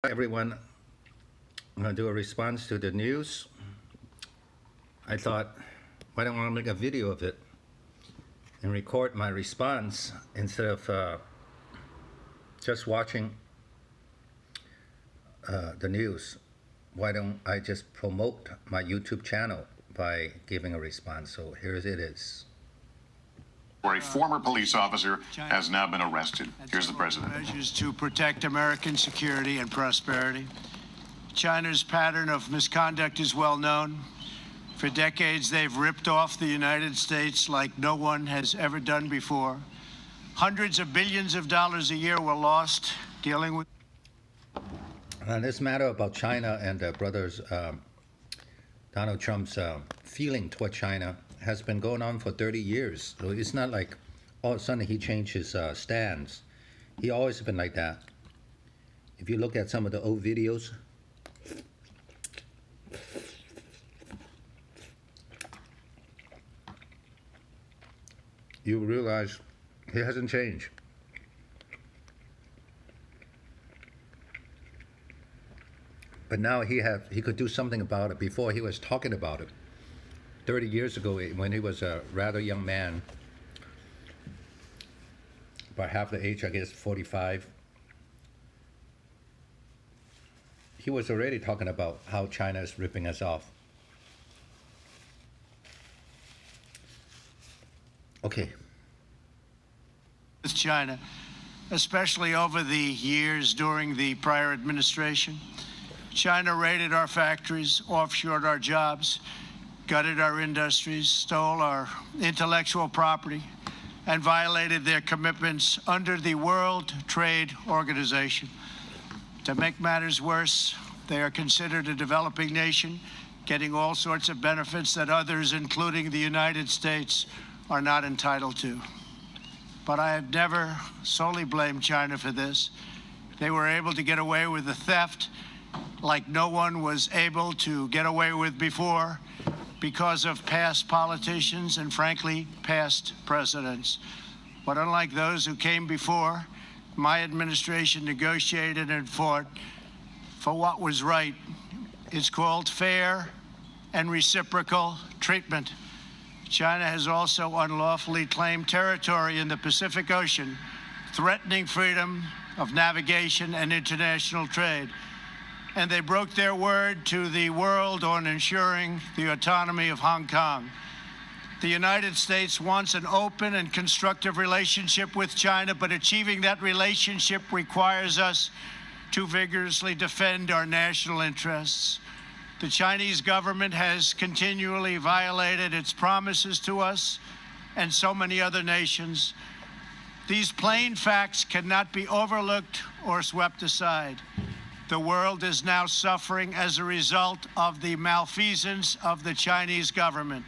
Everyone, I'm going to do a response to the news. I thought, why don't I make a video of it and record my response instead of just watching the news? Why don't I just promote my YouTube channel by giving a response? So here it is. Where a former police officer has now been arrested. Here's the president. Measures to protect American security and prosperity. China's pattern of misconduct is well known. For decades, they've ripped off the United States like no one has ever done before. Hundreds of billions of dollars a year were lost dealing with. On this matter about China and brothers Donald Trump's feeling toward China has been going on for 30 years. So it's not like all of a sudden he changed his stance. He always been like that. If you look at some of the old videos, you realize he hasn't changed. But now he could do something about it. Before he was talking about it 30 years ago when he was a rather young man, about half the age, I guess 45. He was already talking about how China is ripping us off. Okay. With China, especially over the years during the prior administration. China raided our factories, offshored our jobs, gutted our industries, stole our intellectual property, and violated their commitments under the World Trade Organization. To make matters worse, they are considered a developing nation, getting all sorts of benefits that others, including the United States, are not entitled to. But I have never solely blamed China for this. They were able to get away with the theft like no one was able to get away with before because of past politicians and, frankly, past presidents. But unlike those who came before, my administration negotiated and fought for what was right. It's called fair and reciprocal treatment. China has also unlawfully claimed territory in the Pacific Ocean, threatening freedom of navigation and international trade. And they broke their word to the world on ensuring the autonomy of Hong Kong. The United States wants an open and constructive relationship with China, but achieving that relationship requires us to vigorously defend our national interests. The Chinese government has continually violated its promises to us and so many other nations. These plain facts cannot be overlooked or swept aside. The world is now suffering as a result of the malfeasance of the Chinese government.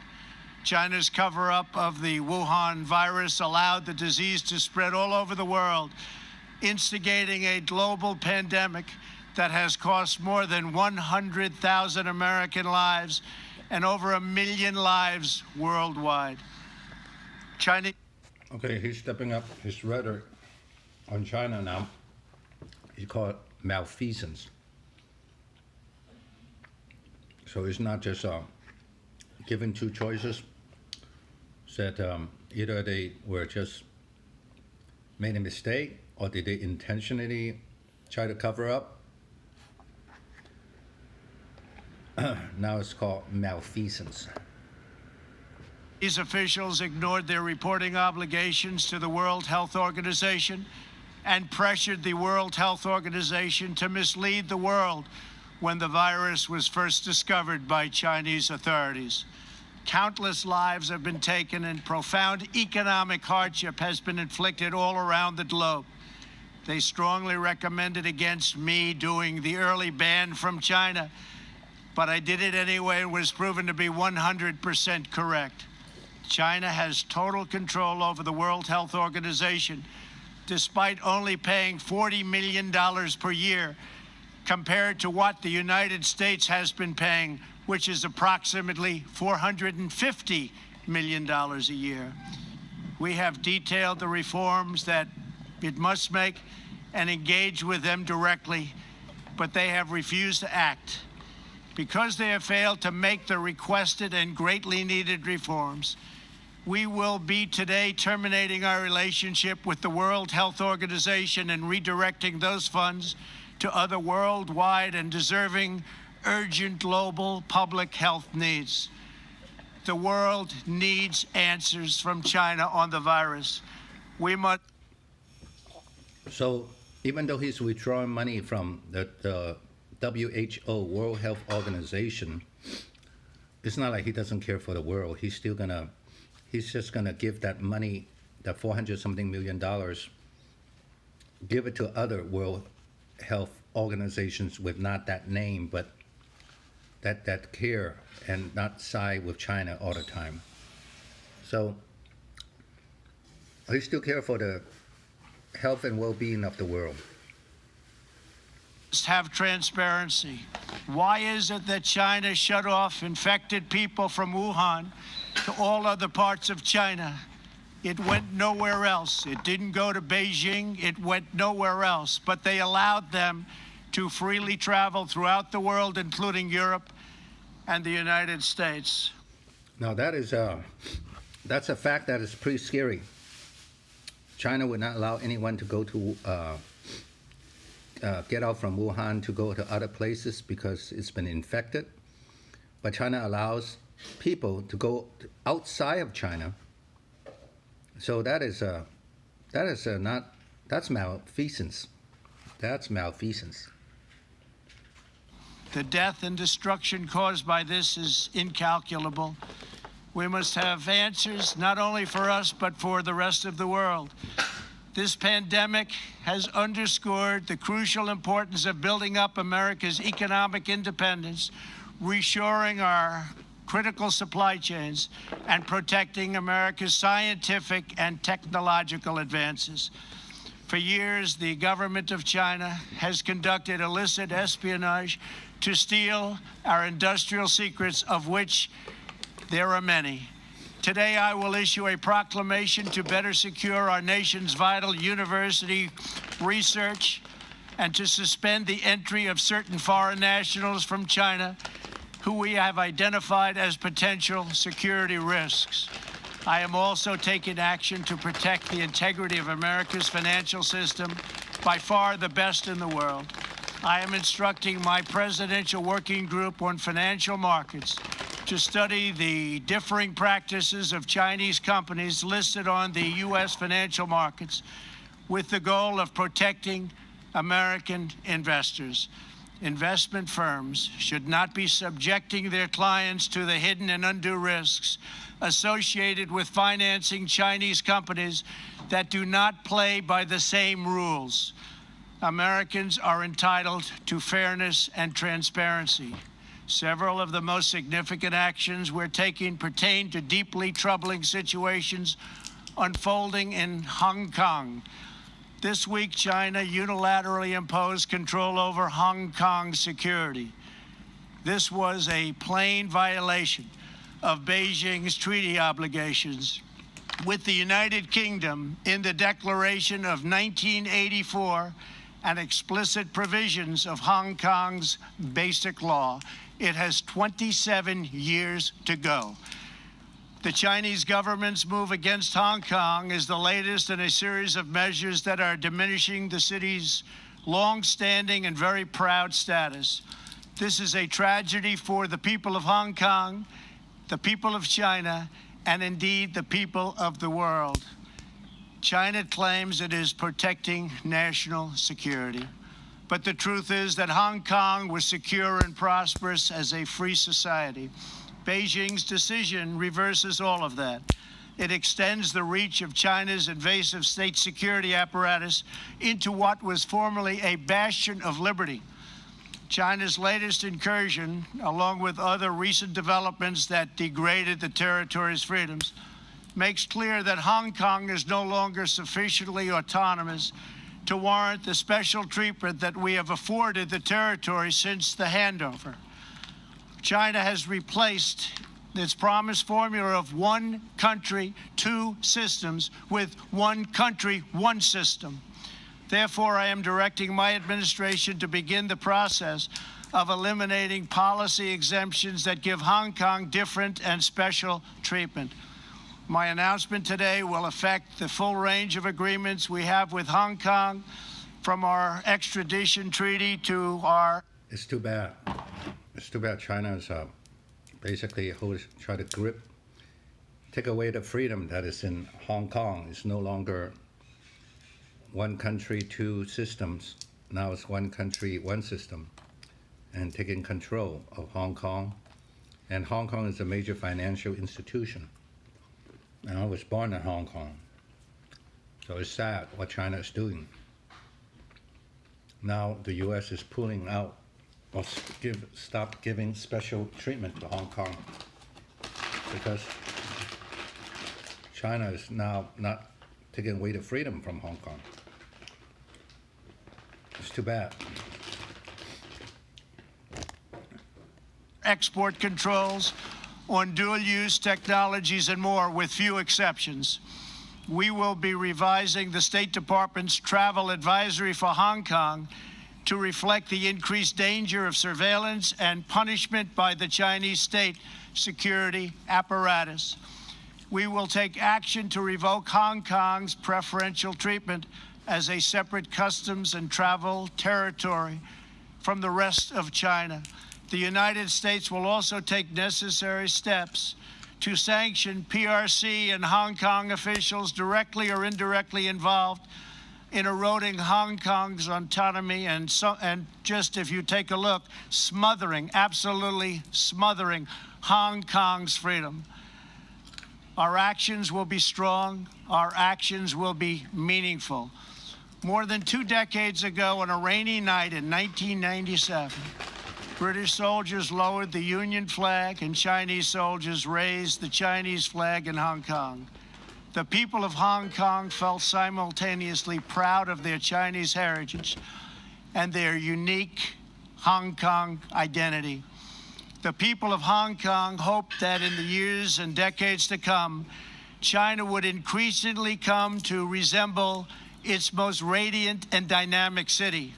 China's cover-up of the Wuhan virus allowed the disease to spread all over the world, instigating a global pandemic that has cost more than 100,000 American lives and over 1 million lives worldwide. China. Okay, he's stepping up his rhetoric on China now. He called it malfeasance. So it's not just given two choices. Said either they were just made a mistake or did they intentionally try to cover up. Now it's called malfeasance. These officials ignored their reporting obligations to the World Health Organization and pressured the World Health Organization to mislead the world when the virus was first discovered by Chinese authorities. Countless lives have been taken and profound economic hardship has been inflicted all around the globe. They strongly recommended against me doing the early ban from China, but I did it anyway and was proven to be 100% correct. China has total control over the World Health Organization, despite only paying $40 million per year compared to what the United States has been paying, which is approximately $450 million a year. We have detailed the reforms that it must make and engage with them directly. but they have refused to act. Because they have failed to make the requested and greatly needed reforms, we will be today terminating our relationship with the World Health Organization and redirecting those funds to other worldwide and deserving urgent global public health needs. The world needs answers from China on the virus. We must. So even though he's withdrawing money from the WHO, World Health Organization, it's not like he doesn't care for the world. He's just gonna give that money, that 400-something million dollars, give it to other World Health Organizations with not that name, but that care and not side with China all the time. So he still care for the health and well-being of the world. Have transparency. Why is it that China shut off infected people from Wuhan to all other parts of China? It went nowhere else. It didn't go to Beijing. It went nowhere else. But they allowed them to freely travel throughout the world, including Europe and the United States. Now that's a fact that is pretty scary. China would not allow anyone to go to get out from Wuhan to go to other places because it's been infected. But China allows people to go outside of China. So that's malfeasance. That's malfeasance. The death and destruction caused by this is incalculable. We must have answers not only for us, but for the rest of the world. This pandemic has underscored the crucial importance of building up America's economic independence, reshoring our critical supply chains, and protecting America's scientific and technological advances. For years, the government of China has conducted illicit espionage to steal our industrial secrets, of which there are many. Today, I will issue a proclamation to better secure our nation's vital university research and to suspend the entry of certain foreign nationals from China who we have identified as potential security risks. I am also taking action to protect the integrity of America's financial system, by far the best in the world. I am instructing my presidential working group on financial markets to study the differing practices of Chinese companies listed on the U.S. financial markets with the goal of protecting American investors. Investment firms should not be subjecting their clients to the hidden and undue risks associated with financing Chinese companies that do not play by the same rules. Americans are entitled to fairness and transparency. Several of the most significant actions we're taking pertain to deeply troubling situations unfolding in Hong Kong. This week, China unilaterally imposed control over Hong Kong's security. This was a plain violation of Beijing's treaty obligations with the United Kingdom in the Declaration of 1984 and explicit provisions of Hong Kong's basic law. It has 27 years to go. The Chinese government's move against Hong Kong is the latest in a series of measures that are diminishing the city's long-standing and very proud status. This is a tragedy for the people of Hong Kong, the people of China, and indeed the people of the world. China claims it is protecting national security. But the truth is that Hong Kong was secure and prosperous as a free society. Beijing's decision reverses all of that. It extends the reach of China's invasive state security apparatus into what was formerly a bastion of liberty. China's latest incursion, along with other recent developments that degraded the territory's freedoms, makes clear that Hong Kong is no longer sufficiently autonomous to warrant the special treatment that we have afforded the territory since the handover. China has replaced its promised formula of one country, two systems with one country, one system. Therefore, I am directing my administration to begin the process of eliminating policy exemptions that give Hong Kong different and special treatment. My announcement today will affect the full range of agreements we have with Hong Kong, from our extradition treaty to our... It's too bad. It's too bad China's basically try to take away the freedom that is in Hong Kong. It's no longer one country, two systems. Now it's one country, one system, and taking control of Hong Kong. And Hong Kong is a major financial institution. And I was born in Hong Kong. So it's sad what China is doing. Now the U.S. is pulling out or stop giving special treatment to Hong Kong because China is now not taking away the freedom from Hong Kong. It's too bad. Export controls on dual-use technologies and more, with few exceptions. We will be revising the State Department's travel advisory for Hong Kong to reflect the increased danger of surveillance and punishment by the Chinese state security apparatus. We will take action to revoke Hong Kong's preferential treatment as a separate customs and travel territory from the rest of China. The United States will also take necessary steps to sanction PRC and Hong Kong officials directly or indirectly involved in eroding Hong Kong's autonomy and just, if you take a look, absolutely smothering Hong Kong's freedom. Our actions will be strong. Our actions will be meaningful. More than 2 decades ago, on a rainy night in 1997, British soldiers lowered the Union flag and Chinese soldiers raised the Chinese flag in Hong Kong. The people of Hong Kong felt simultaneously proud of their Chinese heritage and their unique Hong Kong identity. The people of Hong Kong hoped that in the years and decades to come, China would increasingly come to resemble its most radiant and dynamic city.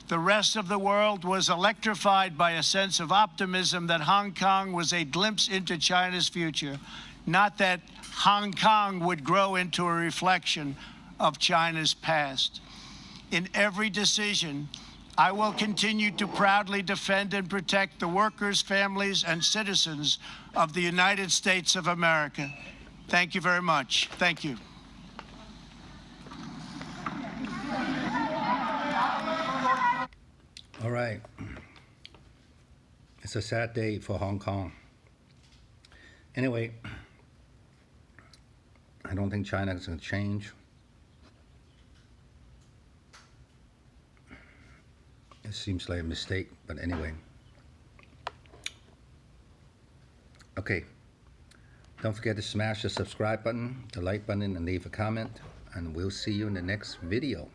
The rest of the world was electrified by a sense of optimism that Hong Kong was a glimpse into China's future, not that Hong Kong would grow into a reflection of China's past. In every decision, I will continue to proudly defend and protect the workers, families, and citizens of the United States of America. Thank you very much. Thank you. All right. It's a sad day for Hong Kong. Anyway, I don't think China is going to change. It seems like a mistake, but anyway. Okay. Don't forget to smash the subscribe button, the like button, and leave a comment. And we'll see you in the next video.